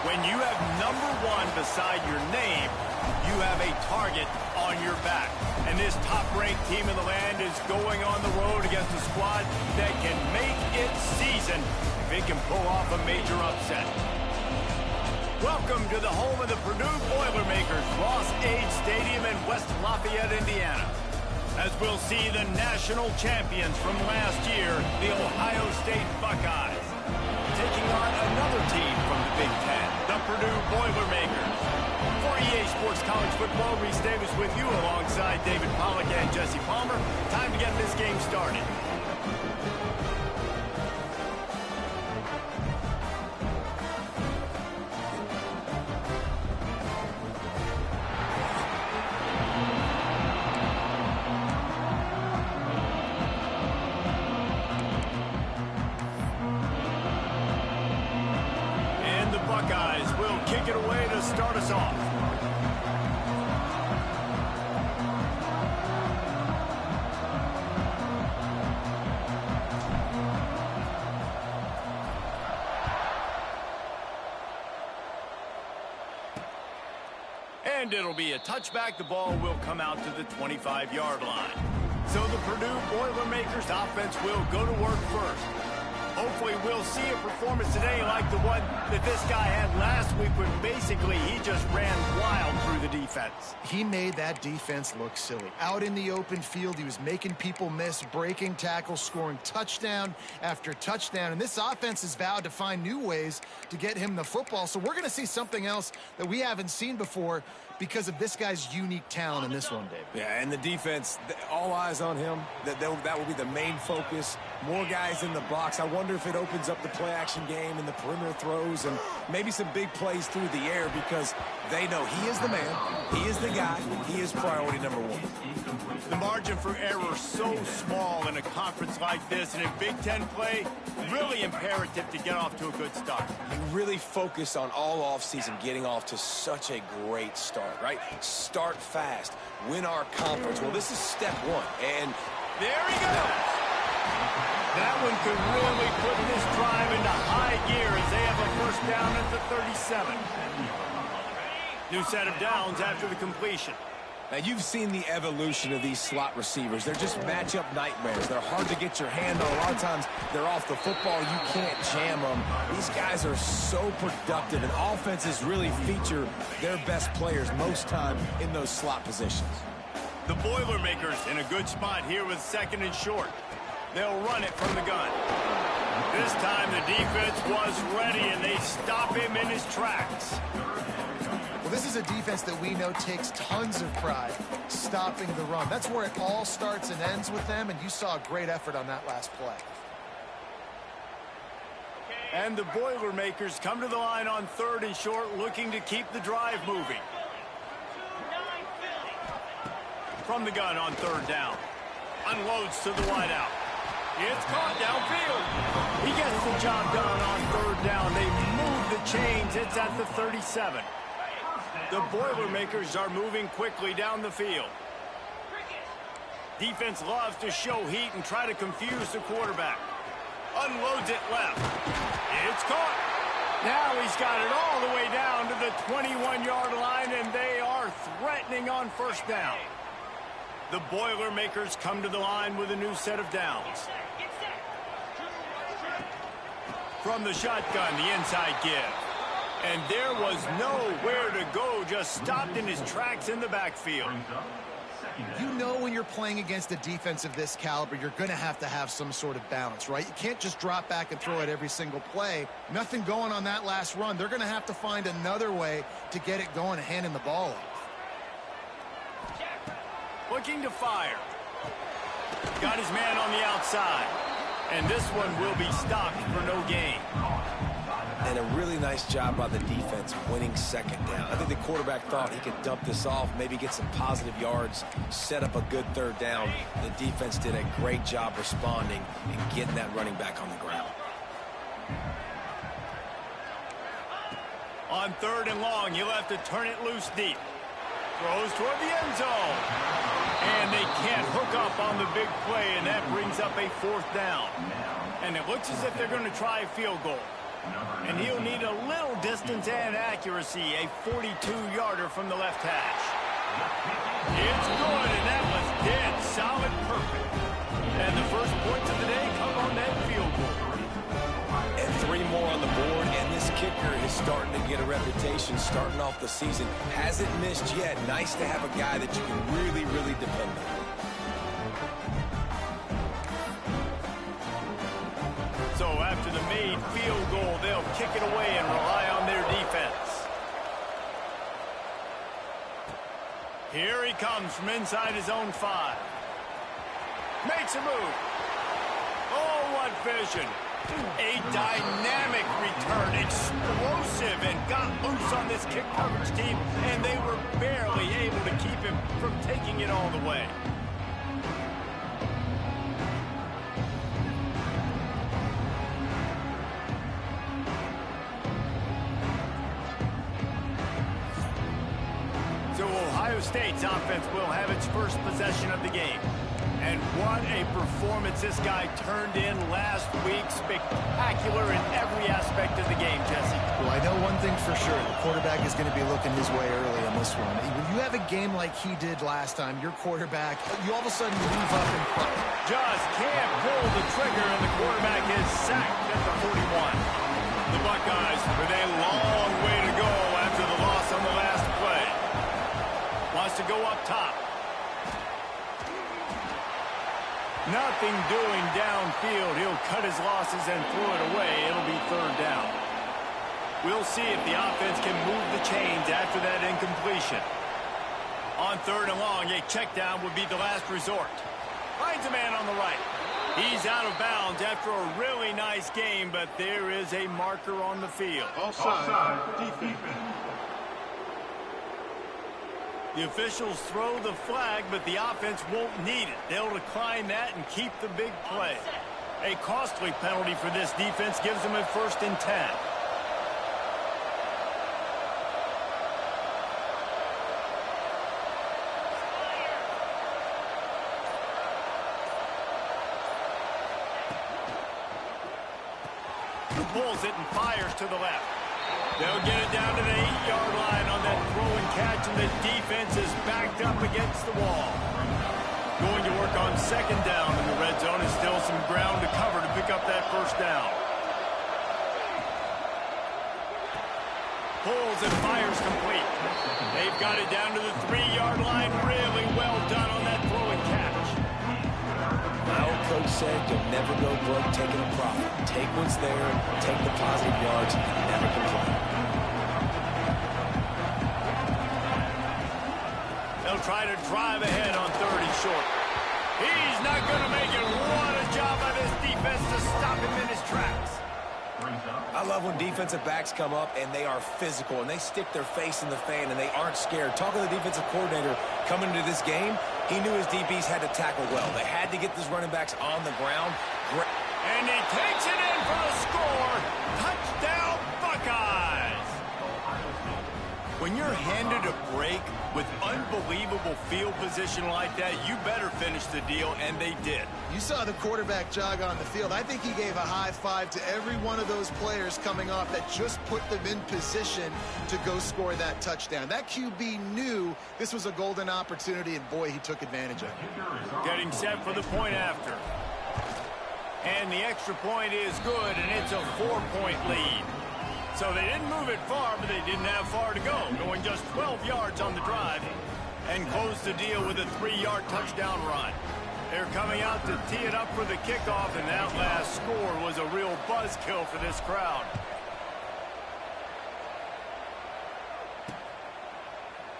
When you have #1 beside your name, you have a target on your back. And this top-ranked team in the land is going on the road against a squad that can make its season if it can pull off a major upset. Welcome to the home of the Purdue Boilermakers, Ross-Ade Stadium in West Lafayette, Indiana. As we'll see the national champions from last year, the Ohio State Buckeyes, taking on another team from the Big Ten, the Purdue Boilermakers. For EA Sports College Football, Reese Davis with you alongside David Pollack and Jesse Palmer. Time to get this game started. Buckeyes will kick it away to start us off. And it'll be a touchback. The ball will come out to the 25-yard line. So the Purdue Boilermakers offense will go to work first. Hopefully we'll see a performance today like the one that this guy had last week when basically he just ran wild through the defense. He made that defense look silly. Out in the open field, he was making people miss, breaking tackles, scoring touchdown after touchdown. And this offense has vowed to find new ways to get him the football. So we're going to see something else that we haven't seen before because of this guy's unique talent in this one, Dave. Yeah, and the defense, all eyes on him. That will be the main focus. More guys in the box. I wonder if it opens up the play-action game and the perimeter throws and maybe some big plays through the air because they know he is the man, he is the guy, he is priority #1. The margin for error so small in a conference like this, and in Big Ten play, really imperative to get off to a good start. You really focus on all offseason getting off to such a great start, right? Start fast, win our conference. Well, this is step 1, and there he goes. That one could really put this drive into high gear as they have a first down at the 37. New set of downs after the completion. Now, you've seen the evolution of these slot receivers. They're just matchup nightmares. They're hard to get your hand on. A lot of times, they're off the football. You can't jam them. These guys are so productive, and offenses really feature their best players most time in those slot positions. The Boilermakers in a good spot here with 2nd and short. They'll run it from the gun. This time, the defense was ready, and they stop him in his tracks. Well, this is a defense that we know takes tons of pride stopping the run. That's where it all starts and ends with them, and you saw a great effort on that last play. And the Boilermakers come to the line on 3rd and short, looking to keep the drive moving. From the gun on 3rd down. Unloads to the wideout. It's caught downfield. He gets the job done on 3rd down. They move the chains. It's at the 37. The Boilermakers are moving quickly down the field. Defense loves to show heat and try to confuse the quarterback. Unloads it left. It's caught. Now he's got it all the way down to the 21-yard line, and they are threatening on 1st down. The Boilermakers come to the line with a new set of downs. From the shotgun, the inside give. And there was nowhere to go, just stopped in his tracks in the backfield. You know when you're playing against a defense of this caliber, you're going to have some sort of balance, right? You can't just drop back and throw it every single play. Nothing going on that last run. They're going to have to find another way to get it going and handing the ball off. Looking to fire. Got his man on the outside. And this one will be stopped for no gain. And a really nice job by the defense winning 2nd down. I think the quarterback thought he could dump this off, maybe get some positive yards, set up a good 3rd down. The defense did a great job responding and getting that running back on the ground. On 3rd and long, he'll have to turn it loose deep. Throws toward the end zone. And they can't hook up on the big play, and that brings up a 4th down. And it looks as if they're going to try a field goal. And he'll need a little distance and accuracy, a 42-yarder from the left hash. It's good, and that was dead solid perfect. And the first points of the day come on that field goal. And 3 more on the board, and this kicker is starting to get a reputation starting off the season. Hasn't missed yet. Nice to have a guy that you can really, really depend on. So after the made field goal, they'll kick it away and rely on their defense. Here he comes from inside his own 5. Makes a move. Oh, what vision. A dynamic return, explosive, and got loose on this kick coverage team, and they were barely able to keep him from taking it all the way. So Ohio State's offense will have its first possession of the game. And what a performance this guy turned in last week. Spectacular in every aspect of the game, Jesse. Well, I know one thing for sure. The quarterback is going to be looking his way early on this one. When you have a game like he did last time, your quarterback, you all of a sudden move up and front. Just can't pull the trigger, and the quarterback is sacked at the 41. The Buckeyes with a long way to go after the loss on the last play. Wants to go up top. Nothing doing downfield. He'll cut his losses and throw it away. It'll be 3rd down. We'll see if the offense can move the chains after that incompletion. On 3rd and long, a check down would be the last resort. Finds a man on the right. He's out of bounds after a really nice game, but there is a marker on the field. Offside, defense. The officials throw the flag, but the offense won't need it. They'll decline that and keep the big play. A costly penalty for this defense gives them a 1st and 10. Pulls it and fires to the left. They'll get it down to the 8-yard line on that throw and catch, and the defense is backed up against the wall. Going to work on 2nd down in the red zone, and still some ground to cover to pick up that 1st down. Pulls and fires complete. They've got it down to the 3-yard line. Really well done on that throw and catch. My old coach said you'll never go broke taking a profit. Take what's there, take the positive yards, and never complain. They'll try to drive ahead on 3rd and short. He's not going to make it. What a job by this defense to stop him in his tracks. I love when defensive backs come up and they are physical and they stick their face in the fan and they aren't scared. Talking to the defensive coordinator coming into this game, he knew his DBs had to tackle well. They had to get these running backs on the ground. And he takes it in for the score. Touchdown, Buckeyes. When you're handed a break with unbelievable field position like that, you better finish the deal, and they did. You saw the quarterback jog on the field. I think he gave a high five to every one of those players coming off that just put them in position to go score that touchdown. That QB knew this was a golden opportunity, and boy, he took advantage of it. Getting set for the point after. And the extra point is good, and it's a 4-point lead. So they didn't move it far, but they didn't have far to go, going just 12 yards on the drive, and closed the deal with a 3-yard touchdown run. They're coming out to tee it up for the kickoff, and that last score was a real buzzkill for this crowd.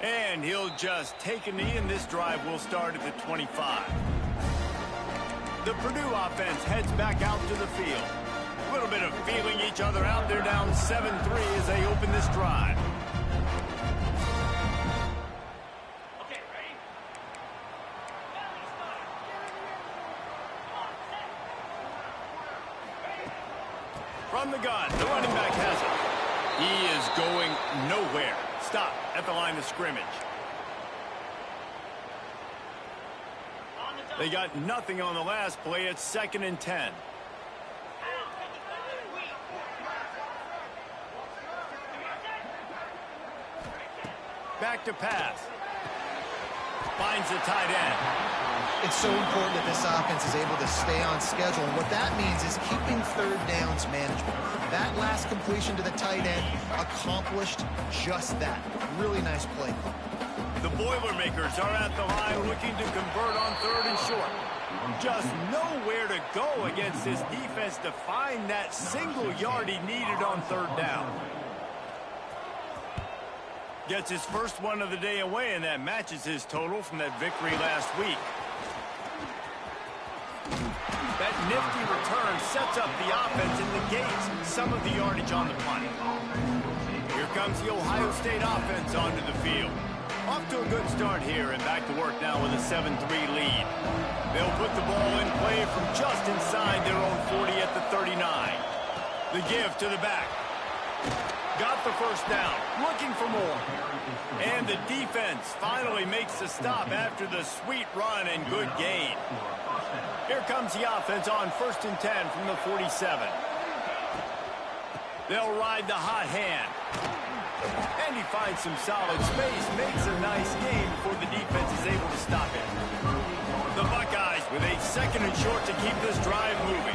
And he'll just take a knee, and this drive will start at the 25. The Purdue offense heads back out to the field. A little bit of feeling each other out. They're down 7-3 as they open this drive. Okay, ready? From the gun, the running back has it. He is going nowhere. Stop at the line of scrimmage. They got nothing on the last play. It's 2nd and 10. Back to pass. Finds the tight end. It's so important that this offense is able to stay on schedule. And what that means is keeping third downs manageable. That last completion to the tight end accomplished just that. Really nice play. The Boilermakers are at the line looking to convert on 3rd and short. Just nowhere to go against this defense to find that single yard he needed on 3rd down. Gets his first one of the day away, and that matches his total from that victory last week. That nifty return sets up the offense and negates some of the yardage on the punt. Here comes the Ohio State offense onto the field. Off to a good start here, and back to work now with a 7-3 lead. They'll put the ball in play from just inside their own 40 at the 39. The give to the back. Got the first down, looking for more. And the defense finally makes the stop after the sweet run and good gain. Here comes the offense on 1st and 10 from the 47. They'll ride the hot hand. And he finds some solid space, makes a nice gain before the defense is able to stop it. The Buckeyes with a 2nd and short to keep this drive moving.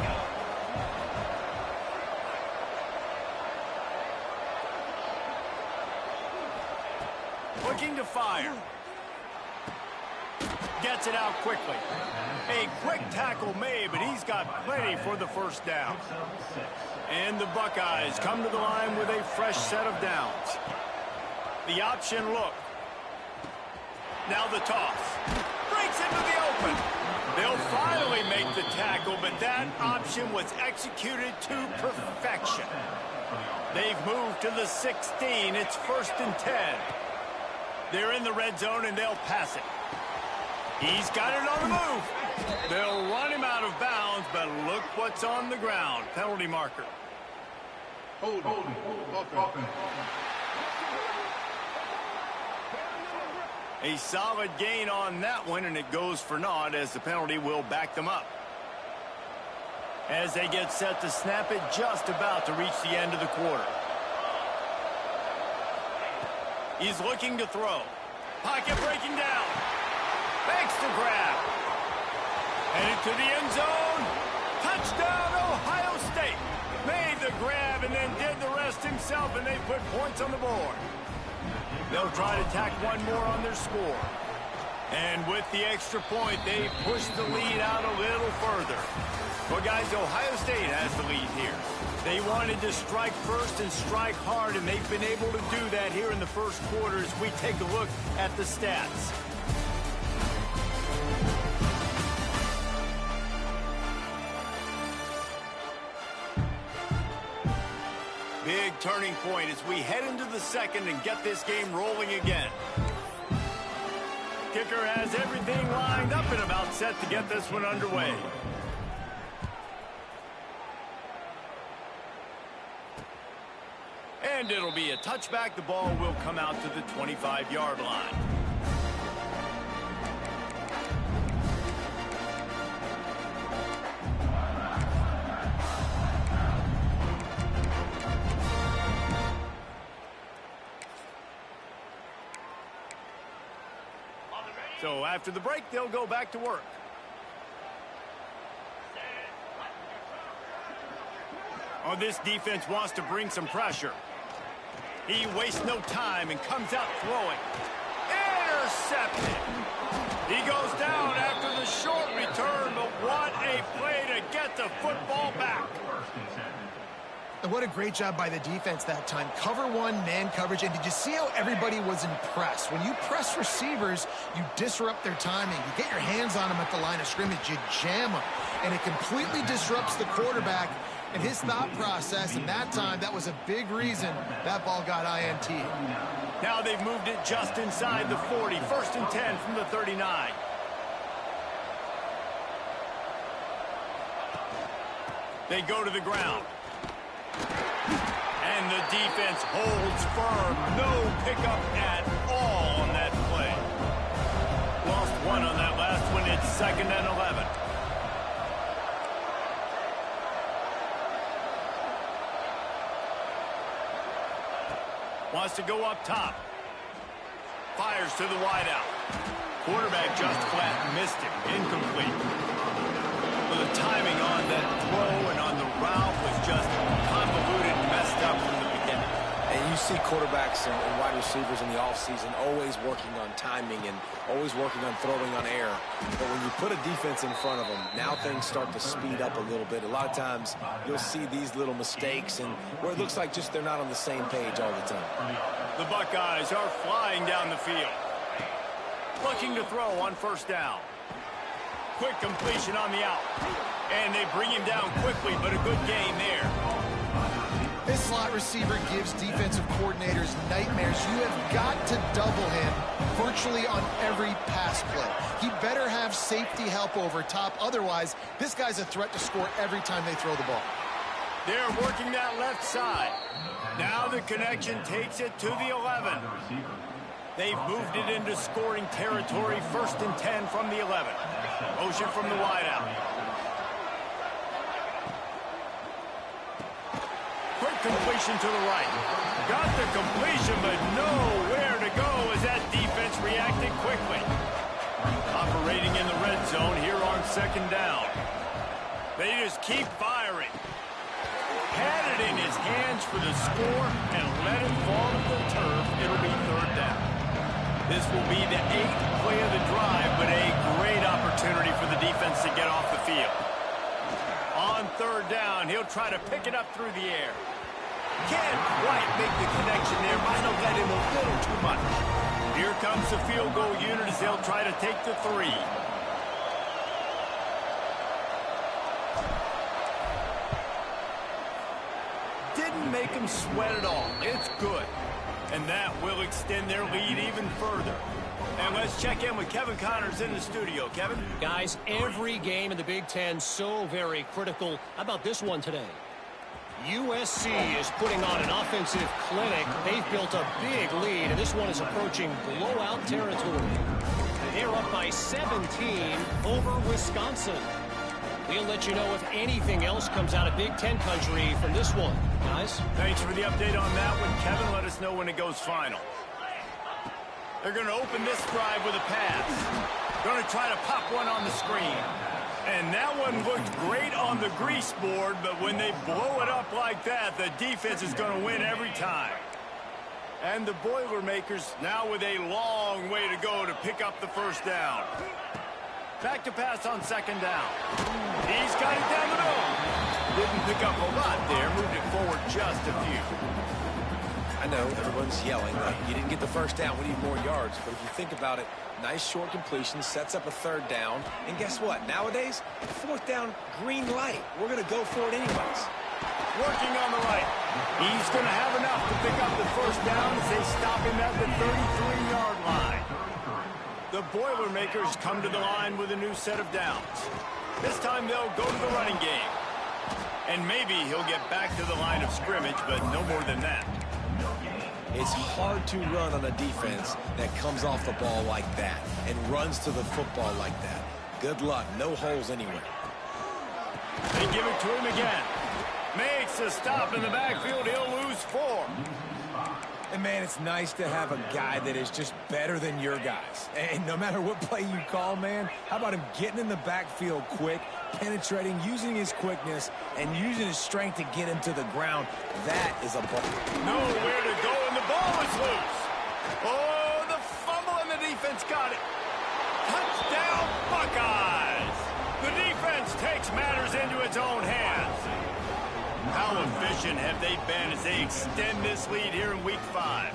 Looking to fire. Gets it out quickly. A quick tackle made, but he's got plenty for the first down. And the Buckeyes come to the line with a fresh set of downs. The option look. Now the toss. Breaks into the open. They'll finally make the tackle, but that option was executed to perfection. They've moved to the 16. It's 1st and 10. They're in the red zone, and they'll pass it. He's got it on the move. They'll run him out of bounds, but look what's on the ground. Penalty marker. Hold on. A solid gain on that one, and it goes for naught as the penalty will back them up. As they get set to snap it, just about to reach the end of the quarter. He's looking to throw. Pocket breaking down. Makes the grab. Headed to the end zone. Touchdown, Ohio State. Made the grab and then did the rest himself, and they put points on the board. They'll try to tack one more on their score. And with the extra point, they push the lead out a little further. Well, guys, Ohio State has the lead here. They wanted to strike first and strike hard, and they've been able to do that here in the first quarter as we take a look at the stats. Big turning point as we head into the second and get this game rolling again. Kicker has everything lined up and about set to get this one underway. And it'll be a touchback. The ball will come out to the 25-yard line. So after the break, they'll go back to work. Oh, this defense wants to bring some pressure. He wastes no time and comes out throwing. Intercepted. He goes down after the short return, but what a play to get the football back. And what a great job by the defense that time. Cover one, man coverage. And did you see how everybody was impressed? When you press receivers, you disrupt their timing. You get your hands on them at the line of scrimmage. You jam them. And it completely disrupts the quarterback and his thought process. And that time, that was a big reason that ball got INT. Now they've moved it just inside the 40. 1st and 10 from the 39. They go to the ground. And the defense holds firm. No pickup at all on that play. Lost one on that last one. It's 2nd and 11. Wants to go up top. Fires to the wideout. Quarterback just flat missed it. Incomplete. Well, the timing on that throw and on the route was just convoluted and messed up from the beginning. And you see quarterbacks and wide receivers in the offseason always working on timing and always working on throwing on air. But when you put a defense in front of them, now things start to speed up a little bit. A lot of times you'll see these little mistakes and where it looks like just they're not on the same page all the time. The Buckeyes are flying down the field. Looking to throw on first down. Quick completion on the out. And they bring him down quickly, but a good gain there. This slot receiver gives defensive coordinators nightmares. You have got to double him virtually on every pass play. He better have safety help over top. Otherwise, this guy's a threat to score every time they throw the ball. They're working that left side. Now the connection takes it to the 11. They've moved it into scoring territory. 1st and 10 from the 11. Motion from the wideout. Quick completion to the right. Got the completion, but nowhere to go as that defense reacted quickly. Operating in the red zone here on 2nd down. They just keep firing. Had it in his hands for the score and let it fall to the turf. It'll be 3rd down. This will be the 8th play of the drive, but a great opportunity for the defense to get off the field. On 3rd down, he'll try to pick it up through the air. Can't quite make the connection there. Might have let him a little too much. Here comes the field goal unit as they'll try to take the 3. Didn't make him sweat at all. It's good. And that will extend their lead even further. And let's check in with Kevin Connors in the studio. Kevin? Guys, every game in the Big Ten so very critical. How about this one today? USC is putting on an offensive clinic. They've built a big lead, and this one is approaching blowout territory. They're up by 17 over Wisconsin. We'll let you know if anything else comes out of Big Ten country from this one. Guys? Thanks for the update on that one, Kevin. Let us know when it goes final. They're going to open this drive with a pass. Going to try to pop one on the screen. And that one looked great on the grease board, but when they blow it up like that, the defense is going to win every time. And the Boilermakers now with a long way to go to pick up the 1st down. Back to pass on 2nd down. He's got it down the middle. Didn't pick up a lot there. Moved it forward just a few. I know everyone's yelling like you didn't get the 1st down, we need more yards. But if you think about it, nice short completion, sets up a 3rd down. And guess what? Nowadays, 4th down, green light. We're going to go for it anyways. Working on the right. He's going to have enough to pick up the 1st down as they stop him at the 33-yard line. The Boilermakers come to the line with a new set of downs. This time they'll go to the running game. And maybe he'll get back to the line of scrimmage, but no more than that. It's hard to run on a defense that comes off the ball like that and runs to the football like that. Good luck. No holes anywhere. They give it to him again. Makes a stop in the backfield. He'll lose 4. And, man, it's nice to have a guy that is just better than your guys. And no matter what play you call, man, how about him getting in the backfield quick, penetrating, using his quickness, and using his strength to get him to the ground. That is a ball. Nowhere to go, and the ball is loose. Oh, the fumble, and the defense got it. Touchdown, Buckeyes. The defense takes matters into its own hands. How efficient have they been as they extend this lead here in Week 5?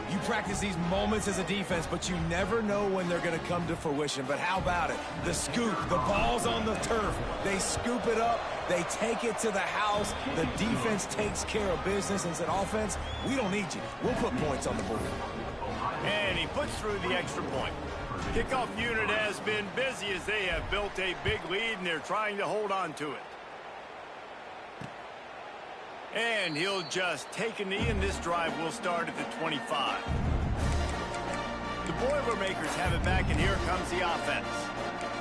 You practice these moments as a defense, but you never know when they're going to come to fruition. But how about it? The scoop, the ball's on the turf. They scoop it up. They take it to the house. The defense takes care of business and said, offense, we don't need you. We'll put points on the board. And he puts through the extra point. Kickoff unit has been busy as they have built a big lead, and they're trying to hold on to it. And he'll just take a knee, and this drive will start at the 25. The Boilermakers have it back, and here comes the offense.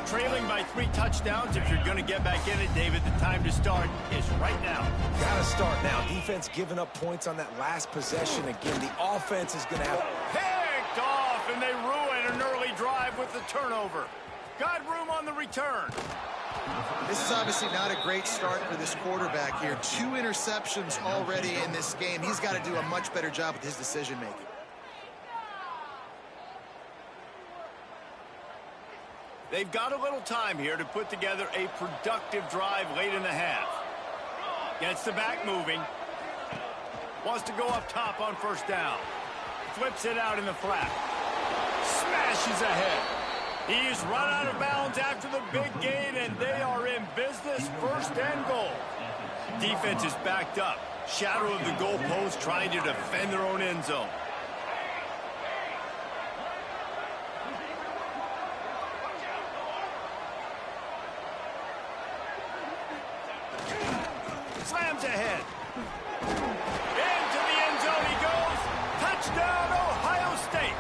Trailing by 3 touchdowns. If you're going to get back in it, David, the time to start is right now. Got to start now. Defense giving up points on that last possession. Again, the offense is going to have... Picked with the turnover. Got room on the return. This is obviously not a great start for this quarterback here. 2 interceptions already in this game. He's got to do a much better job with his decision-making. They've got a little time here to put together a productive drive late in the half. Gets the back moving. Wants to go up top on first down. Flips it out in the flat. Smashes ahead. He's run out of bounds after the big gain, and they are in business, first and goal. Defense is backed up. Shadow of the goalpost, trying to defend their own end zone. Slams ahead. Into the end zone he goes. Touchdown, Ohio State.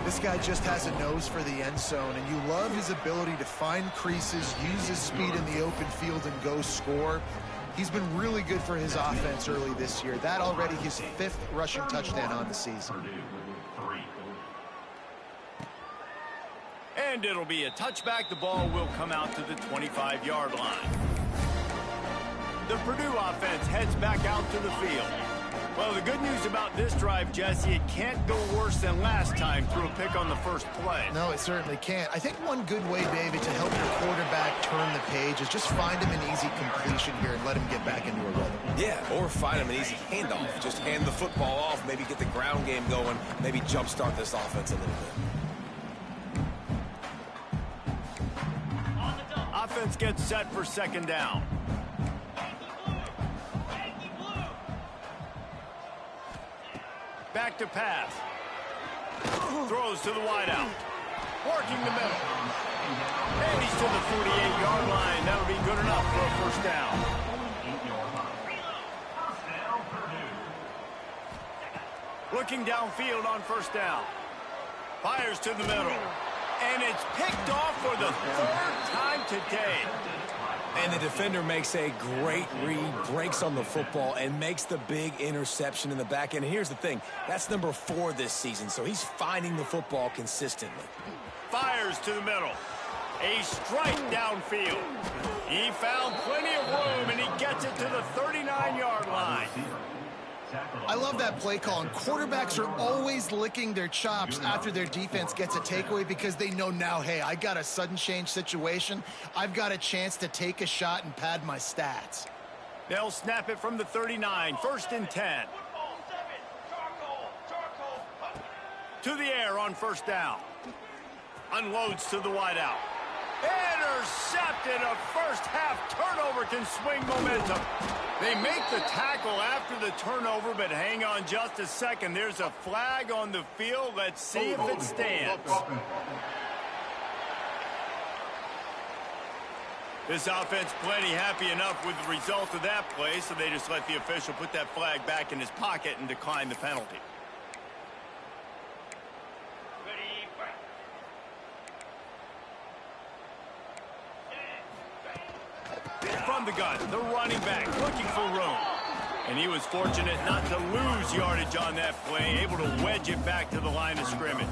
This guy just has a nose for the end zone, and you love his ability to find creases, use his speed in the open field, and go score. He's been really good for his offense early this year. That already his 5th rushing touchdown on the season. And it'll be a touchback. The ball will come out to the 25-yard line. The Purdue offense heads back out to the field. Well, the good news about this drive, Jesse, it can't go worse than last time through a pick on the first play. No, it certainly can't. I think one good way, David, to help your quarterback turn the page is just find him an easy completion here and let him get back into a rhythm. Yeah, or find him an easy handoff. Just hand the football off, maybe get the ground game going, maybe jumpstart this offense a little bit. Offense gets set for second down. Back to pass. Throws to the wideout. Working the middle. And he's to the 48-yard line. That'll be good enough for a first down. Looking downfield on first down. Fires to the middle. And it's picked off for the 3rd time today. And the defender makes a great read, breaks on the football, and makes the big interception in the back end. And here's the thing, that's number 4 this season, so he's finding the football consistently. Fires to the middle. A strike downfield. He found plenty of room, and he gets it to the 39-yard line. I love that play call, and quarterbacks are always licking their chops after their defense gets a takeaway because they know now, hey, I got a sudden change situation. I've got a chance to take a shot and pad my stats. They'll snap it from the 39, 1st and 10. To the air on first down. Unloads to the wideout. Intercepted. A first-half turnover can swing momentum. They make the tackle after the turnover, but hang on just a second. There's a flag on the field. Let's see if it stands. This offense plenty happy enough with the result of that play, so they just let the official put that flag back in his pocket and decline the penalty. From the gun, the running back looking for room. And he was fortunate not to lose yardage on that play, able to wedge it back to the line of scrimmage.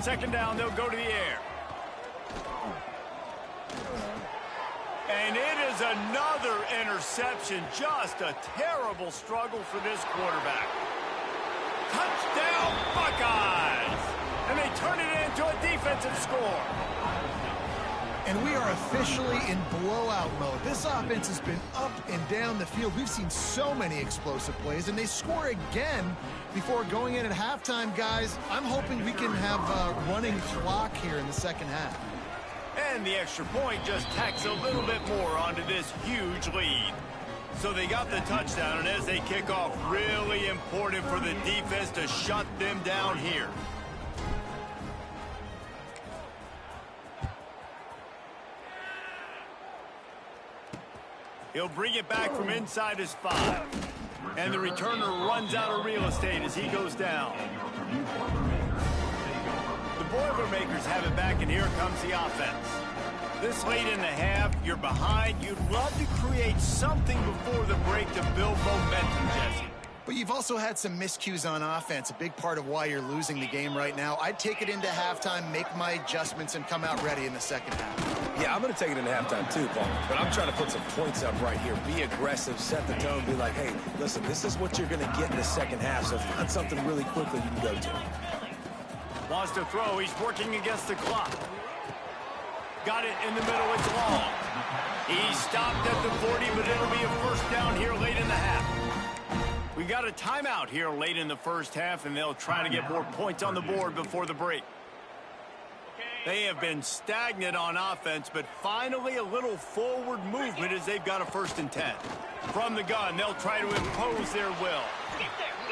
Second down, they'll go to the air. And it is another interception. Just a terrible struggle for this quarterback. Touchdown, Buckeyes! And they turn it into a defensive score. And we are officially in blowout mode. This offense has been up and down the field. We've seen so many explosive plays, and they score again before going in at halftime, guys. I'm hoping we can have a running clock here in the second half. And the extra point just tacks a little bit more onto this huge lead. So they got the touchdown, and as they kick off, really important for the defense to shut them down here. He'll bring it back from inside his 5. And the returner runs out of real estate as he goes down. The Boilermakers have it back, and here comes the offense. This late in the half, you're behind. You'd love to create something before the break to build momentum, Jesse. But you've also had some miscues on offense, a big part of why you're losing the game right now. I'd take it into halftime, make my adjustments, and come out ready in the second half. Yeah, I'm going to take it into halftime too, Paul. But I'm trying to put some points up right here. Be aggressive, set the tone, be like, hey, listen, this is what you're going to get in the second half, so find something really quickly you can go to. Wants to throw. He's working against the clock. Got it in the middle. It's long. He stopped at the 40, but it'll be a first down here late in the half. We got a timeout here late in the first half, and they'll try to get more points on the board before the break. They have been stagnant on offense, but finally a little forward movement as they've got a 1st and 10. From the gun, they'll try to impose their will.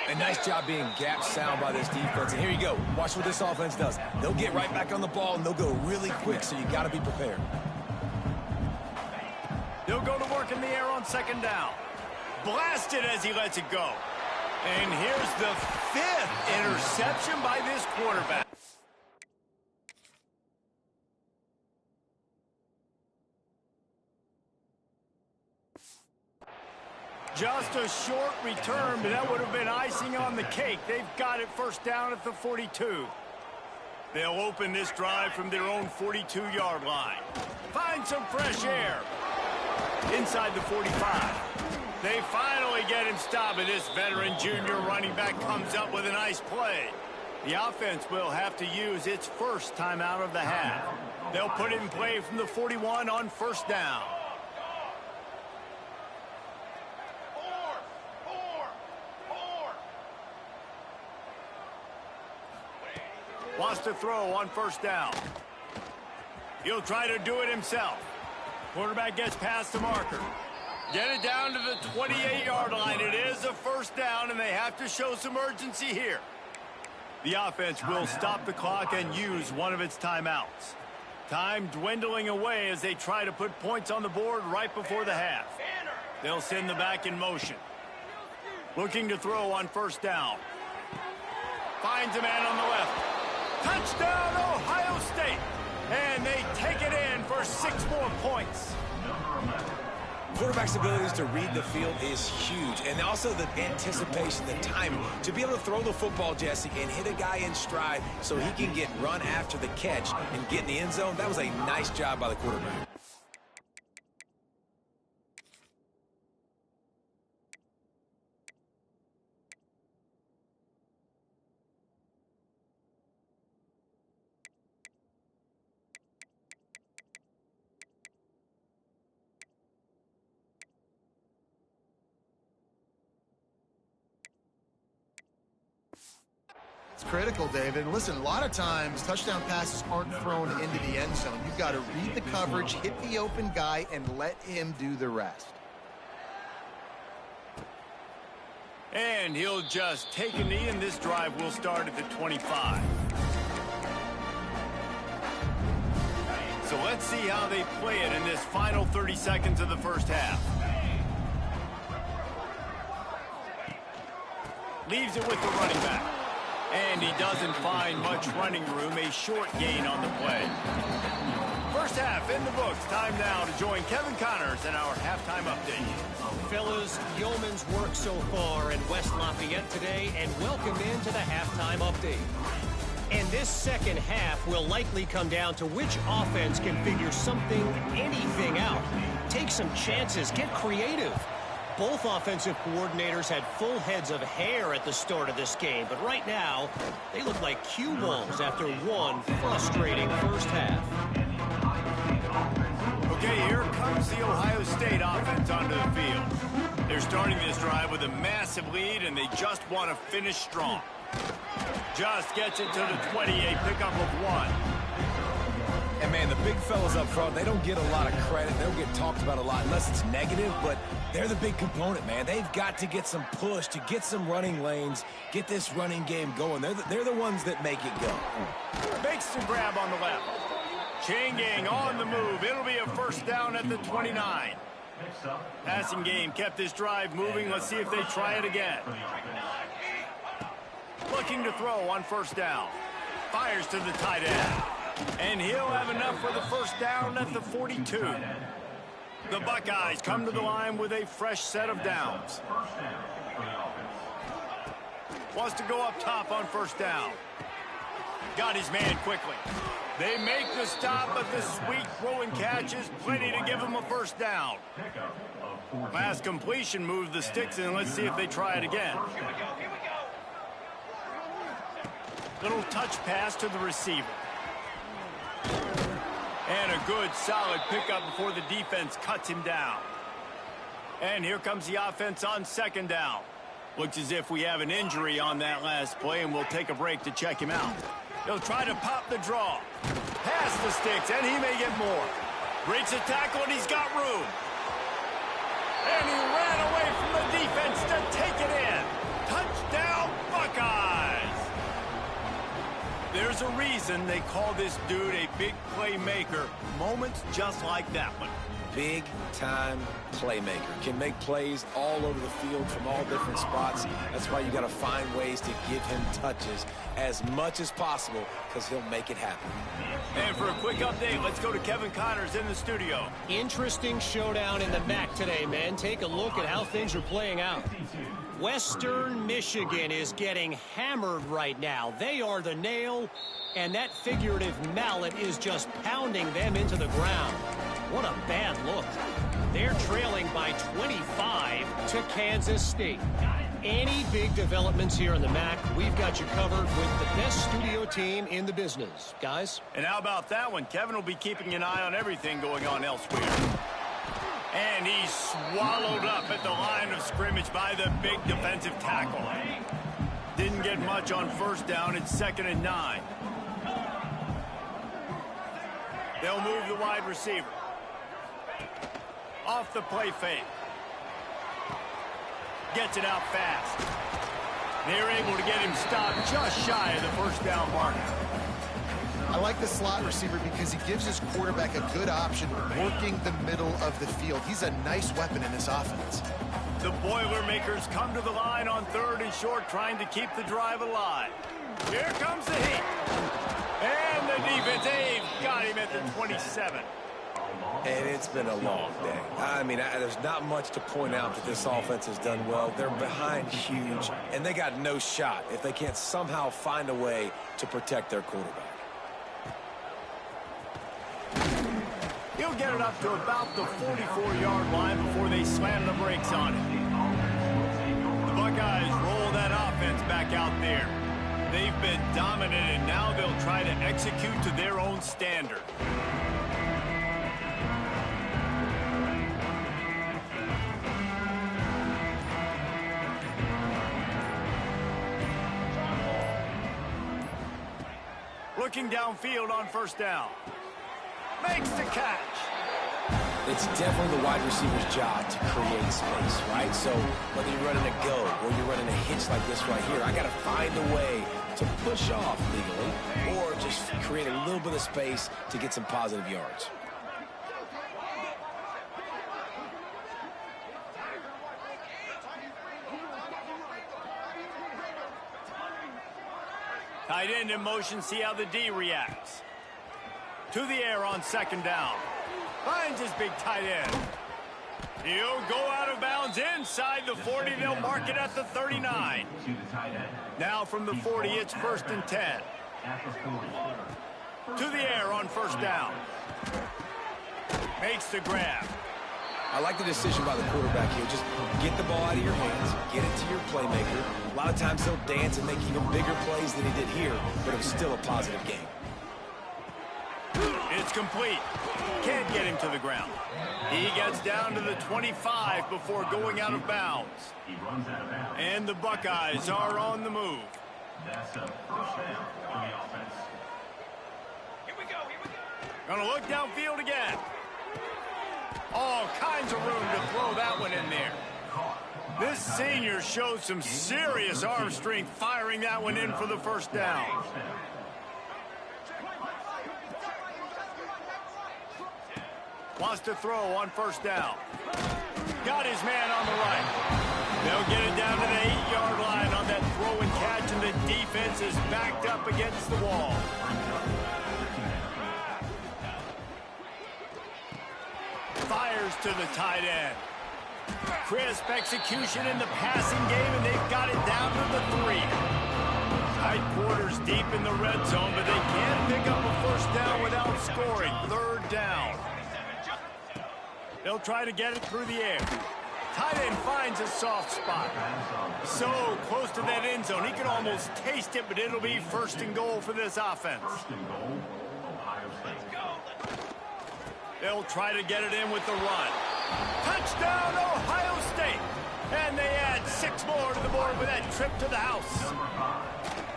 A nice job being gap sound by this defense. And here you go. Watch what this offense does. They'll get right back on the ball, and they'll go really quick, so you got to be prepared. They'll go to work in the air on 2nd down. Blasted as he lets it go. And here's the 5th interception by this quarterback. Just a short return, but that would have been icing on the cake. They've got it 1st down at the 42. They'll open this drive from their own 42-yard line. Find some fresh air. Inside the 45. They finally get him stopped, and this veteran junior running back comes up with a nice play. The offense will have to use its 1st timeout of the half. They'll put it in play from the 41 on 1st down. Wants to throw on 1st down. He'll try to do it himself. Quarterback gets past the marker. Get it down to the 28-yard line. It is a 1st down, and they have to show some urgency here. The offense will stop the clock and use one of its timeouts. Time dwindling away as they try to put points on the board right before the half. They'll send the back in motion. Looking to throw on 1st down. Finds a man on the left. Touchdown, Ohio State. And they take it in for 6 more points. Quarterback's abilities to read the field is huge. And also the anticipation, the timing. To be able to throw the football, Jesse, and hit a guy in stride so he can get run after the catch and get in the end zone, that was a nice job by the quarterback. It's critical, David. And listen, a lot of times touchdown passes aren't thrown into the end zone. You've got to read the coverage, hit the open guy, and let him do the rest. And he'll just take a knee, and this drive will start at the 25. So let's see how they play it in this final 30 seconds of the first half. Leaves it with the running back. And he doesn't find much running room, a short gain on the play. First half in the books. Time now to join Kevin Connors in our halftime update. Fellas, yeoman's work so far in West Lafayette today, and welcome into the halftime update. And this second half will likely come down to which offense can figure something, anything out. Take some chances, get creative. Both offensive coordinators had full heads of hair at the start of this game, but right now, they look like cue balls after one frustrating first half. Okay, here comes the Ohio State offense onto the field. They're starting this drive with a massive lead, and they just want to finish strong. Just gets it to the 28, pickup of 1. And, man, the big fellas up front, they don't get a lot of credit. They don't get talked about a lot unless it's negative, but they're the big component, man. They've got to get some push, to get some running lanes, get this running game going. They're the ones that make it go. Makes the grab on the left. Chain gang on the move. It'll be a first down at the 29. Passing game kept this drive moving. Let's see if they try it again. Looking to throw on first down. Fires to the tight end. And he'll have enough for the first down at the 42. The Buckeyes come to the line with a fresh set of downs. Wants to go up top on first down. Got his man quickly. They make the stop, but the sweet throw and catch is plenty to give him a first down. Last completion moved the sticks in. Let's see if they try it again. Little touch pass to the receiver. And a good, solid pickup before the defense cuts him down. And here comes the offense on second down. Looks as if we have an injury on that last play, and we'll take a break to check him out. He'll try to pop the draw. Past the sticks, and he may get more. Breaks the tackle, and he's got room. And he ran away from the defense to take it in. Touchdown, Buckeyes! There's a reason they call this dude a big playmaker. Moments just like that one. Big-time playmaker. Can make plays all over the field from all different spots. That's why you got to find ways to give him touches as much as possible, because he'll make it happen. And for a quick update, let's go to Kevin Connors in the studio. Interesting showdown in the MAC today, men. Take a look at how things are playing out. Western Michigan is getting hammered right now. They are the nail, and that figurative mallet is just pounding them into the ground. What a bad look. They're trailing by 25 to Kansas State. Any big developments here in the MAC, we've got you covered with the best studio team in the business. Guys? And how about that one? Kevin will be keeping an eye on everything going on elsewhere. And he's swallowed up at the line of scrimmage by the big defensive tackle. Didn't get much on first down. It's 2nd and 9. They'll move the wide receiver. Off the play fake. Gets it out fast. They're able to get him stopped just shy of the first down mark. I like the slot receiver because he gives his quarterback a good option working the middle of the field. He's a nice weapon in this offense. The Boilermakers come to the line on 3rd and short, trying to keep the drive alive. Here comes the heat. And the defense, they've got him at the 27. And it's been a long day. I mean, there's not much to point out that this offense has done well. They're behind huge, and they got no shot if they can't somehow find a way to protect their quarterback. He'll get it up to about the 44-yard line before they slam the brakes on it. The Buckeyes roll that offense back out there. They've been dominant, and now they'll try to execute to their own standard. Looking downfield on first down. Makes the catch. It's definitely the wide receiver's job to create space, right? So whether you're running a go or you're running a hitch like this right here, I got to find a way to push off legally or just create a little bit of space to get some positive yards. Tight end in motion, see how the D reacts. To the air on 2nd down. Finds his big tight end. He'll go out of bounds inside the 40. They'll mark it at the 39. Now from the 40, it's 1st and 10. To the air on first down. Makes the grab. I like the decision by the quarterback here. Just get the ball out of your hands, get it to your playmaker. A lot of times he'll dance and make even bigger plays than he did here, but it was still a positive game. It's complete. Can't get him to the ground. He gets down to the 25 before going out of bounds. And the Buckeyes are on the move. That's a first down for the offense. Here we go. Gonna look downfield again. All kinds of room to throw that one in there. This senior showed some serious arm strength firing that one in for the first down. Wants to throw on first down. Got his man on the right. They'll get it down to the 8-yard line on that throw and catch, and the defense is backed up against the wall. Fires to the tight end. Crisp execution in the passing game, and they've got it down to the 3. Tight quarters deep in the red zone, but they can't pick up a first down without scoring. 3rd down. They'll try to get it through the air. Tight end finds a soft spot. So close to that end zone. He can almost taste it, but it'll be 1st and goal for this offense. 1st and goal, Ohio State. They'll try to get it in with the run. Touchdown, Ohio State. And they add 6 more to the board with that trip to the house.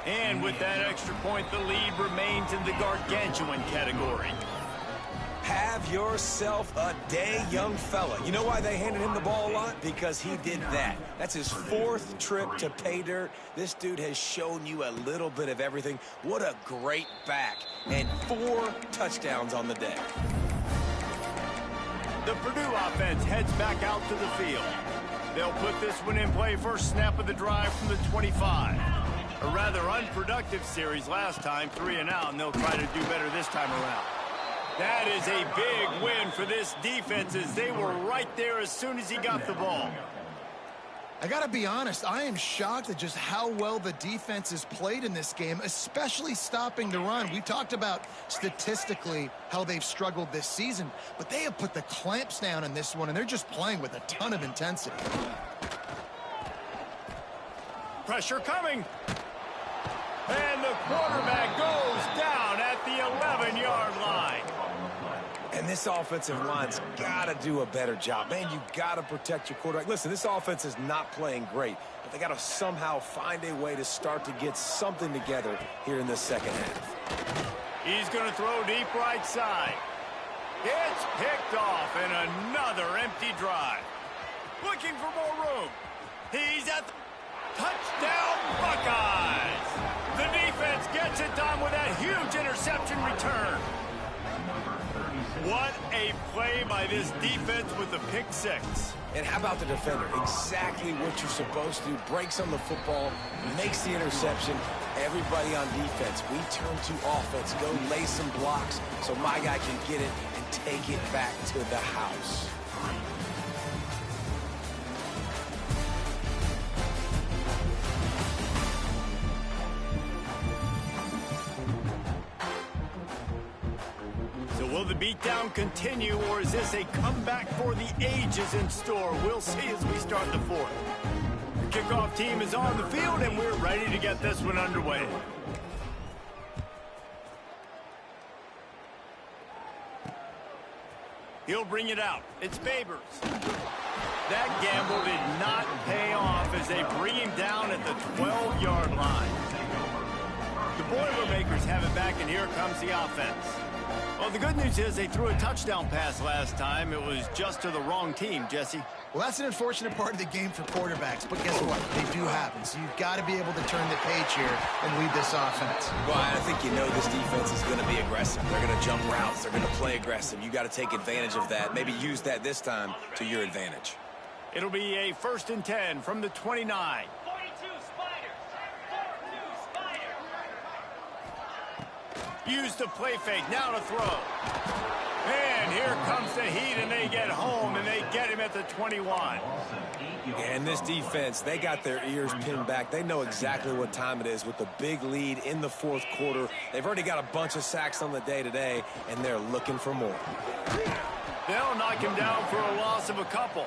And with that extra point, the lead remains in the gargantuan category. Have yourself a day, young fella. You know why they handed him the ball a lot? Because he did that. That's his 4th trip to pay dirt. This dude has shown you a little bit of everything. What a great back. And 4 touchdowns on the day. The Purdue offense heads back out to the field. They'll put this one in play first snap of the drive from the 25. A rather unproductive series last time, 3 and out, and they'll try to do better this time around. That is a big win for this defense, as they were right there as soon as he got the ball. I got to be honest, I am shocked at just how well the defense has played in this game, especially stopping the run. We talked about statistically how they've struggled this season, but they have put the clamps down in this one, and they're just playing with a ton of intensity. Pressure coming. And the quarterback goes down at the 11-yard line. And this offensive line's got to do a better job. Man, you got to protect your quarterback. Listen, this offense is not playing great, but they got to somehow find a way to start to get something together here in the second half. He's going to throw deep right side. It's picked off, and another empty drive. Looking for more room. He's at the touchdown, Buckeyes. The defense gets it done with that huge interception return. What a play by this defense with the pick 6. And how about the defender? Exactly what you're supposed to. Breaks on the football, makes the interception. Everybody on defense, we turn to offense. Go lay some blocks so my guy can get it and take it back to the house. Will the beatdown continue, or is this a comeback for the ages in store? We'll see as we start the 4th. The kickoff team is on the field, and we're ready to get this one underway. He'll bring it out. It's Babers. That gamble did not pay off as they bring him down at the 12-yard line. The Boilermakers have it back, and here comes the offense. Well, the good news is they threw a touchdown pass last time. It was just to the wrong team, Jesse. Well, that's an unfortunate part of the game for quarterbacks, but guess what? They do happen, so you've got to be able to turn the page here and lead this offense. Well, I think you know this defense is going to be aggressive. They're going to jump routes. They're going to play aggressive. You got to take advantage of that. Maybe use that this time to your advantage. It'll be a 1st and 10 from the 29. Use the play fake, now to throw. And here comes the heat, and they get home, and they get him at the 21. And this defense, they got their ears pinned back. They know exactly what time it is with the big lead in the 4th quarter. They've already got a bunch of sacks on the day today, and they're looking for more. They'll knock him down for a loss of a couple.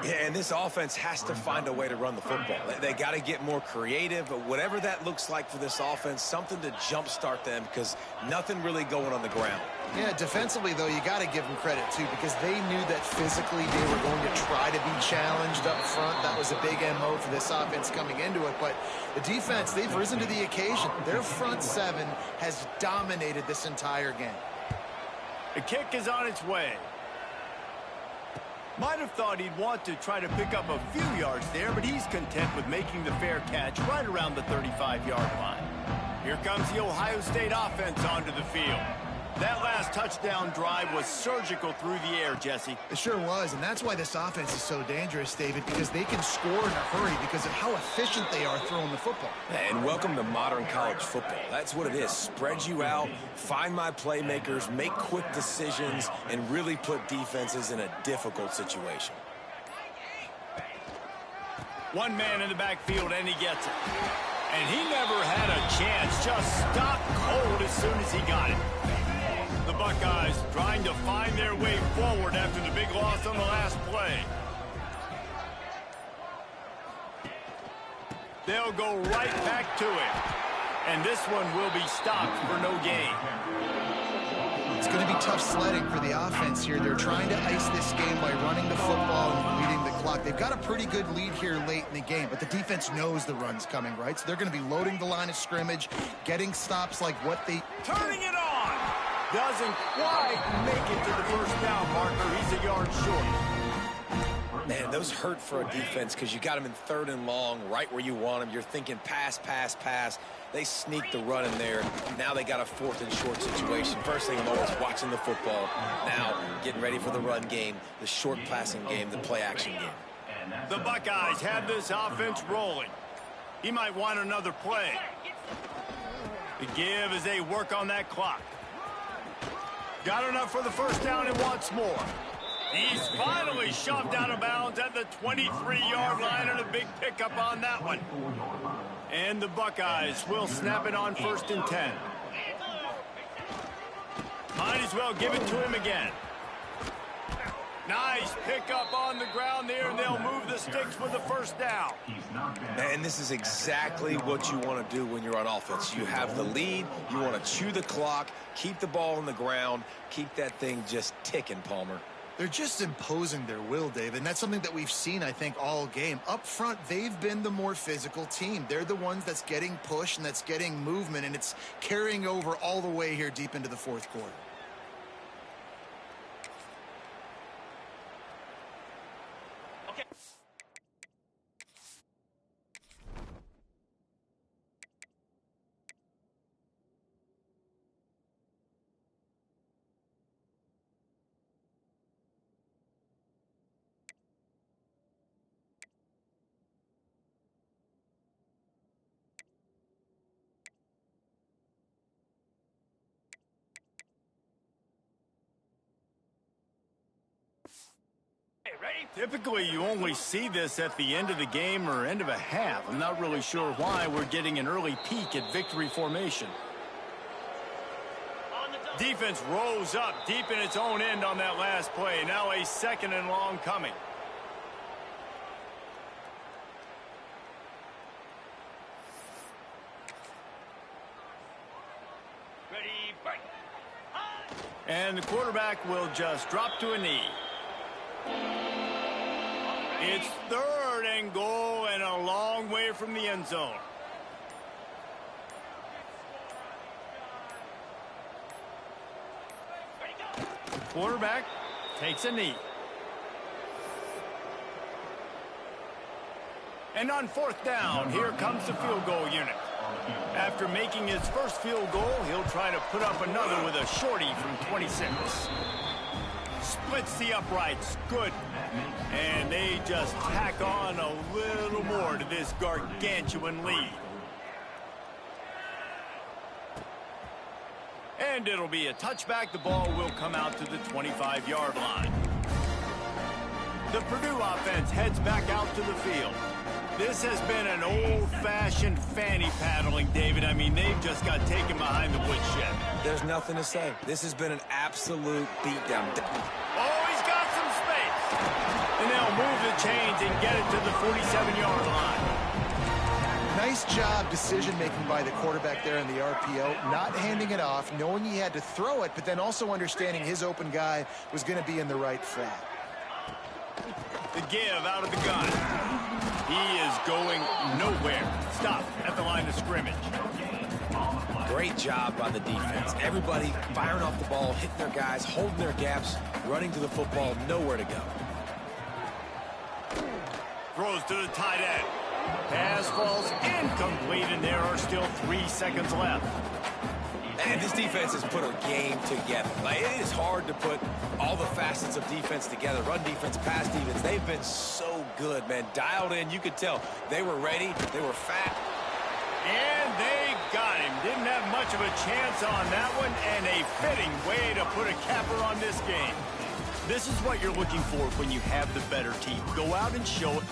Yeah, and this offense has to find a way to run the football. They got to get more creative, but whatever that looks like for this offense, something to jumpstart them because nothing really going on the ground. Yeah, defensively, though, you got to give them credit, too, because they knew that physically they were going to try to be challenged up front. That was a big MO for this offense coming into it. But the defense, they've risen to the occasion. Their front 7 has dominated this entire game. The kick is on its way. Might have thought he'd want to try to pick up a few yards there, but he's content with making the fair catch right around the 35-yard line. Here comes the Ohio State offense onto the field. That last touchdown drive was surgical through the air, Jesse. It sure was, and that's why this offense is so dangerous, David, because they can score in a hurry because of how efficient they are throwing the football. And welcome to modern college football. That's what it is. Spread you out, find my playmakers, make quick decisions, and really put defenses in a difficult situation. One man in the backfield, and he gets it. And he never had a chance. Just stopped cold as soon as he got it. The Buckeyes trying to find their way forward after the big loss on the last play. They'll go right back to it. And this one will be stopped for no gain. It's going to be tough sledding for the offense here. They're trying to ice this game by running the football and leading the clock. They've got a pretty good lead here late in the game, but the defense knows the run's coming, right? So they're going to be loading the line of scrimmage, getting stops like what they... Turning it on! Doesn't quite make it to the first down marker. He's a yard short. Man, those hurt for a defense because you got him in 3rd and long, right where you want him. You're thinking pass, pass, pass. They sneak the run in there. Now they got a 4th and short situation. First thing I'm always watching the football. Now getting ready for the run game, the short passing game, the play action game. The Buckeyes have this offense rolling. He might want another play. The give as they work on that clock. Got enough for the first down and wants more. He's finally shoved out of bounds at the 23-yard line, and a big pickup on that one. And the Buckeyes will snap it on 1st and 10. Might as well give it to him again. Nice pickup on the ground there, and they'll move the sticks for the first down. And this is exactly what you want to do when you're on offense. You have the lead. You want to chew the clock, keep the ball on the ground, keep that thing just ticking, Palmer. They're just imposing their will, Dave, and that's something that we've seen, I think, all game. Up front, they've been the more physical team. They're the ones that's getting pushed and that's getting movement, and it's carrying over all the way here deep into the 4th quarter. Typically, you only see this at the end of the game or end of a half. I'm not really sure why we're getting an early peek at victory formation. Defense rose up deep in its own end on that last play. Now a 2nd and long coming. Ready, break. And the quarterback will just drop to a knee. It's 3rd and goal and a long way from the end zone. Quarterback takes a knee. And on 4th down, here comes the field goal unit. After making his first field goal, he'll try to put up another with a shorty from 26. Splits the uprights. Good. And they just tack on a little more to this gargantuan lead. And it'll be a touchback. The ball will come out to the 25-yard line. The Purdue offense heads back out to the field. This has been an old-fashioned fanny paddling, David. I mean, they've just got taken behind the woodshed. There's nothing to say. This has been an absolute beatdown. Oh, he's got some space. And they'll move the chains and get it to the 47-yard line. Nice job decision-making by the quarterback there in the RPO, not handing it off, knowing he had to throw it, but then also understanding his open guy was going to be in the right flat. The give out of the gun. He is going nowhere. Stop at the line of scrimmage. Great job by the defense. Everybody firing off the ball, hitting their guys, holding their gaps, running to the football, nowhere to go. Throws to the tight end. Pass falls incomplete, and there are still 3 seconds left. And this defense has put a game together. Like, it is hard to put all the facets of defense together. Run defense, pass defense. They've been so good, man. Dialed in. You could tell they were ready. They were fat. And they got him. Didn't have much of a chance on that one, and a fitting way to put a capper on this game. This is what you're looking for when you have the better team. Go out and show it.